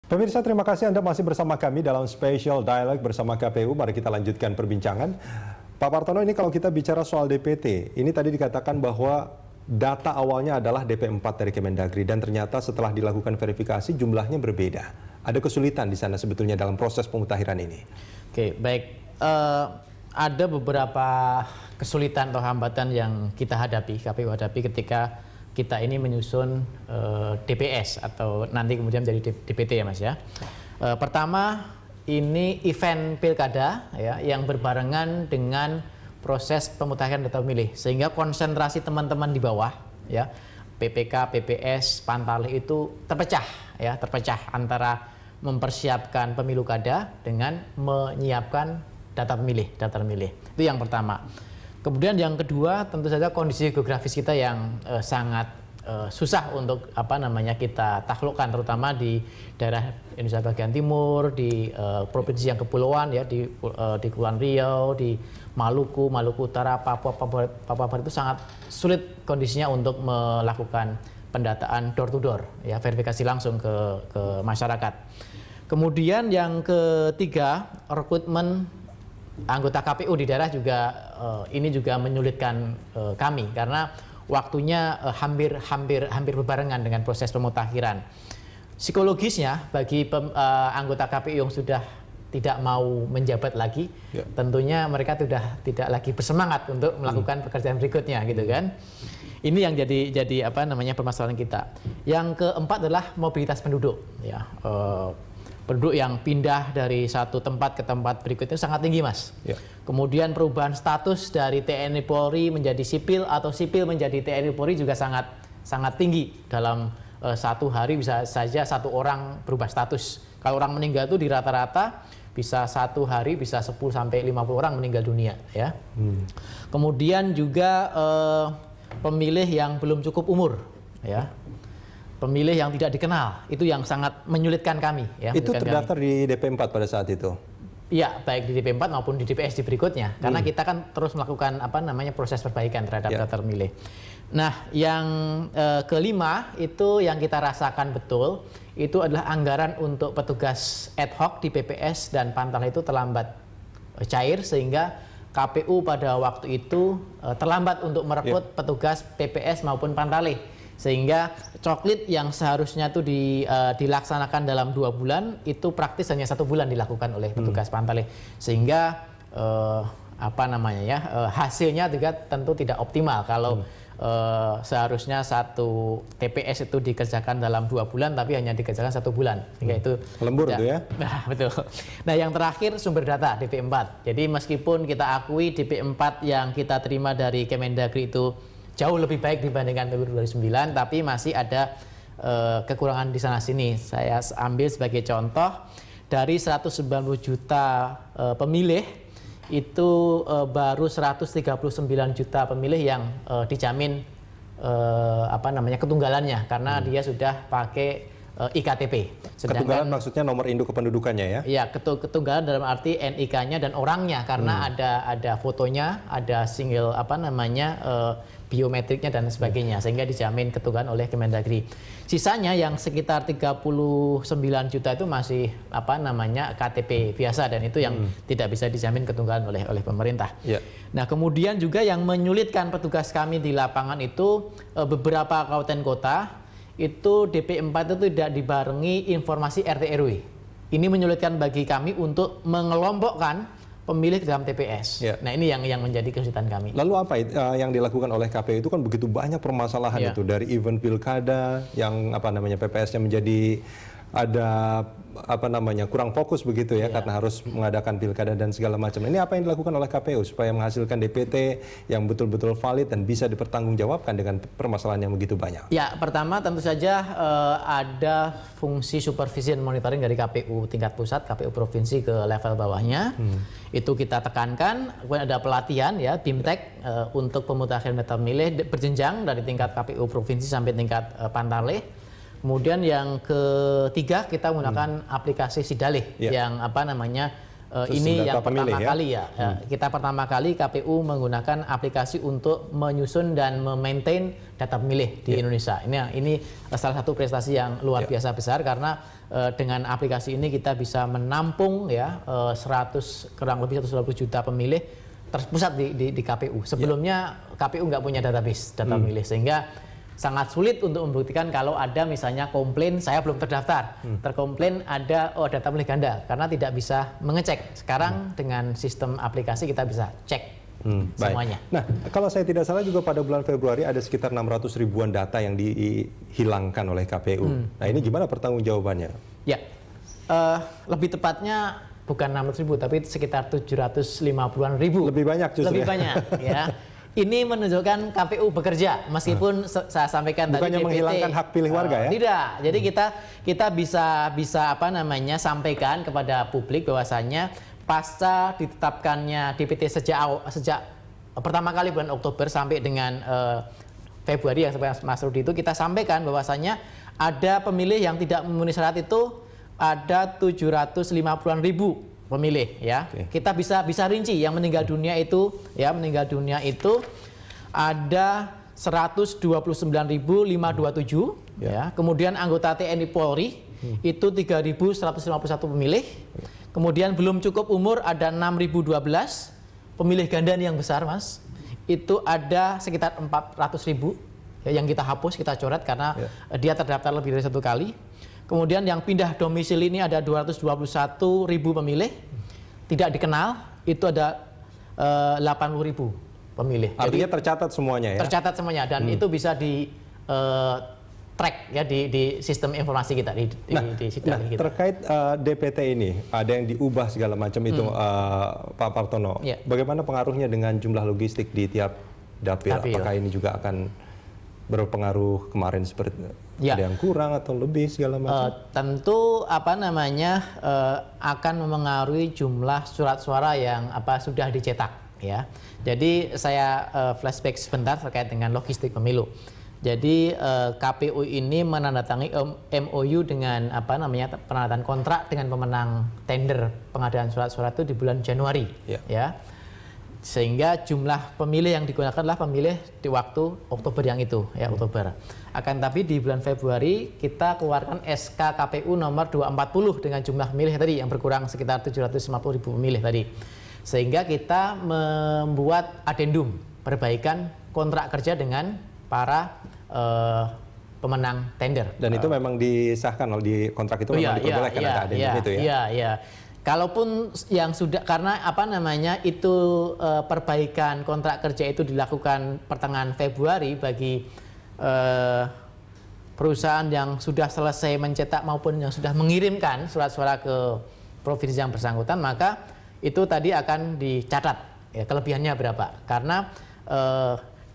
Pemirsa, terima kasih Anda masih bersama kami dalam Special Dialogue bersama KPU. Mari kita lanjutkan perbincangan. Pak Partono, ini kalau kita bicara soal DPT, ini tadi dikatakan bahwa data awalnya adalah DP4 dari Kemendagri dan ternyata setelah dilakukan verifikasi jumlahnya berbeda. Ada kesulitan di sana sebetulnya dalam proses pemutakhiran ini. Oke, baik. Ada beberapa kesulitan atau hambatan yang kita hadapi, KPU hadapi ketika kita ini menyusun DPS atau nanti kemudian menjadi DPT ya Mas ya. Pertama, ini event pilkada ya yang berbarengan dengan proses pemutakhiran data pemilih, sehingga konsentrasi teman-teman di bawah ya, PPK, PPS, Pantarlih itu terpecah antara mempersiapkan pemilu kada dengan menyiapkan data pemilih. Itu yang pertama. Kemudian yang kedua, tentu saja kondisi geografis kita yang sangat susah untuk kita taklukkan, terutama di daerah Indonesia bagian timur, di provinsi yang kepulauan ya, di Kepulauan Riau, di Maluku Utara, Papua Barat itu sangat sulit kondisinya untuk melakukan pendataan door to door ya, verifikasi langsung ke masyarakat. Kemudian yang ketiga, rekrutmen anggota KPU di daerah juga ini juga menyulitkan kami karena waktunya hampir berbarengan dengan proses pemutakhiran. Psikologisnya bagi anggota KPU yang sudah tidak mau menjabat lagi, tentunya mereka sudah tidak lagi bersemangat untuk melakukan pekerjaan berikutnya, gitu kan? Ini yang jadi permasalahan kita. Yang keempat adalah mobilitas penduduk, ya. Penduduk yang pindah dari satu tempat ke tempat berikutnya sangat tinggi, Mas. Ya. Kemudian perubahan status dari TNI Polri menjadi sipil atau sipil menjadi TNI Polri juga sangat tinggi. Dalam satu hari bisa saja satu orang berubah status. Kalau orang meninggal itu di rata-rata bisa satu hari bisa 10 sampai 50 orang meninggal dunia, ya. Kemudian juga pemilih yang belum cukup umur, ya. Pemilih yang tidak dikenal, itu yang sangat menyulitkan kami. Ya, itu terdaftar di DP4 pada saat itu? Iya, baik di DP4 maupun di DPS di berikutnya. Karena kita kan terus melakukan proses perbaikan terhadap daftar pemilih. Nah, yang kelima itu yang kita rasakan betul, itu adalah anggaran untuk petugas ad hoc di PPS dan Pantarlih itu terlambat cair, sehingga KPU pada waktu itu terlambat untuk merekrut petugas PPS maupun Pantarlih. Sehingga coklit yang seharusnya itu dilaksanakan dalam 2 bulan itu praktis hanya 1 bulan dilakukan oleh petugas Pantarlih, sehingga hasilnya juga tentu tidak optimal kalau seharusnya satu TPS itu dikerjakan dalam 2 bulan tapi hanya dikerjakan 1 bulan, sehingga itu lembur itu ya. Nah, betul. Nah, yang terakhir sumber data DP4. Jadi meskipun kita akui DP4 yang kita terima dari Kemendagri itu jauh lebih baik dibandingkan pemilu 2009, tapi masih ada kekurangan di sana sini. Saya ambil sebagai contoh, dari 190 juta pemilih itu baru 139 juta pemilih yang dijamin ketunggalannya karena dia sudah pakai IKTP. Ketunggalan maksudnya nomor induk kependudukannya ya? Iya, ketunggalan dalam arti NIK-nya dan orangnya, karena ada fotonya, ada single biometriknya dan sebagainya, sehingga dijamin ketunggalan oleh Kemendagri. Sisanya yang sekitar 39 juta itu masih KTP biasa, dan itu yang tidak bisa dijamin ketunggalan oleh pemerintah. Yeah. Nah, kemudian juga yang menyulitkan petugas kami di lapangan itu beberapa kabupaten kota itu DP4 itu tidak dibarengi informasi RT RW. Ini menyulitkan bagi kami untuk mengelompokkan pemilih dalam TPS. Yeah. Nah, ini yang menjadi kesulitan kami. Lalu apa yang dilakukan oleh KPU itu kan begitu banyak permasalahan itu, dari event pilkada yang PPS-nya menjadi ada kurang fokus begitu ya, karena harus mengadakan pilkada dan segala macam. Ini apa yang dilakukan oleh KPU supaya menghasilkan DPT yang betul-betul valid dan bisa dipertanggungjawabkan dengan permasalahan yang begitu banyak? Ya, pertama tentu saja ada fungsi supervisi dan monitoring dari KPU tingkat pusat, KPU provinsi ke level bawahnya. Itu kita tekankan. Kemudian ada pelatihan ya, BIMTEK untuk pemutakhiran data pemilih berjenjang dari tingkat KPU provinsi sampai tingkat Pantarlih. Kemudian yang ketiga, kita menggunakan aplikasi Sidalih yang ini yang pertama kali ya. Kita pertama kali KPU menggunakan aplikasi untuk menyusun dan memaintain data pemilih di Indonesia. Ini salah satu prestasi yang luar biasa besar karena dengan aplikasi ini kita bisa menampung ya 100 kurang lebih 120 juta pemilih terpusat di KPU. Sebelumnya KPU nggak punya database data pemilih sehingga sangat sulit untuk membuktikan kalau ada misalnya komplain saya belum terdaftar, terkomplain ada data pemilih ganda karena tidak bisa mengecek. Sekarang dengan sistem aplikasi kita bisa cek semuanya. Nah, kalau saya tidak salah juga pada bulan Februari ada sekitar 600 ribuan data yang dihilangkan oleh KPU. Nah, ini gimana pertanggungjawabannya? Ya, lebih tepatnya bukan 600 ribu tapi sekitar 750-an ribu. Lebih banyak justru. Lebih banyak ya. Ini menunjukkan KPU bekerja, meskipun saya sampaikan bukannya tadi DPT menghilangkan hak pilih warga ya? Tidak. Jadi kita bisa apa namanya sampaikan kepada publik bahwasannya pasca ditetapkannya DPT sejak pertama kali bulan Oktober sampai dengan Februari yang seperti Mas Rudi itu kita sampaikan bahwasannya ada pemilih yang tidak memenuhi syarat itu ada 750-an ribu pemilih ya. Kita bisa rinci yang meninggal dunia itu ada 129.527 ya. Kemudian anggota TNI Polri itu 3.151 pemilih. Kemudian belum cukup umur ada 6.012 pemilih ganda yang besar Mas. Itu ada sekitar 400.000 ya, yang kita hapus, kita coret karena dia terdaftar lebih dari 1 kali. Kemudian yang pindah domisili ini ada 221.000 pemilih, tidak dikenal, itu ada 80.000 pemilih. Artinya jadi, tercatat semuanya ya? Tercatat semuanya, dan itu bisa di track ya di sistem informasi kita. Di kita. Terkait DPT ini, ada yang diubah segala macam itu Pak Partono. Bagaimana pengaruhnya dengan jumlah logistik di tiap dapil? Apakah ini juga akan berpengaruh kemarin seperti ada yang kurang atau lebih segala macam? Tentu akan memengaruhi jumlah surat suara yang sudah dicetak ya. Jadi saya flashback sebentar terkait dengan logistik pemilu. Jadi KPU ini menandatangani MOU dengan penandatangan kontrak dengan pemenang tender pengadaan surat-surat itu di bulan Januari ya. Sehingga jumlah pemilih yang digunakan adalah pemilih di waktu Oktober yang itu ya, Oktober. Akan tapi di bulan Februari kita keluarkan SK KPU nomor 240 dengan jumlah pemilih tadi yang berkurang sekitar 750.000 pemilih tadi. Sehingga kita membuat adendum perbaikan kontrak kerja dengan para pemenang tender. Dan itu memang disahkan di kontrak itu memang diperbolehkan ada adendum itu ya? Iya. Kalaupun yang sudah karena itu perbaikan kontrak kerja itu dilakukan pertengahan Februari bagi perusahaan yang sudah selesai mencetak maupun yang sudah mengirimkan surat suara ke provinsi yang bersangkutan, maka itu tadi akan dicatat ya, kelebihannya berapa. Karena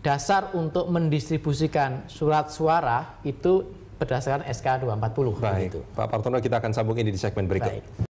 dasar untuk mendistribusikan surat suara itu berdasarkan SK 240. Baik, Pak Partono, kita akan sambung ini di segmen berikut. Baik.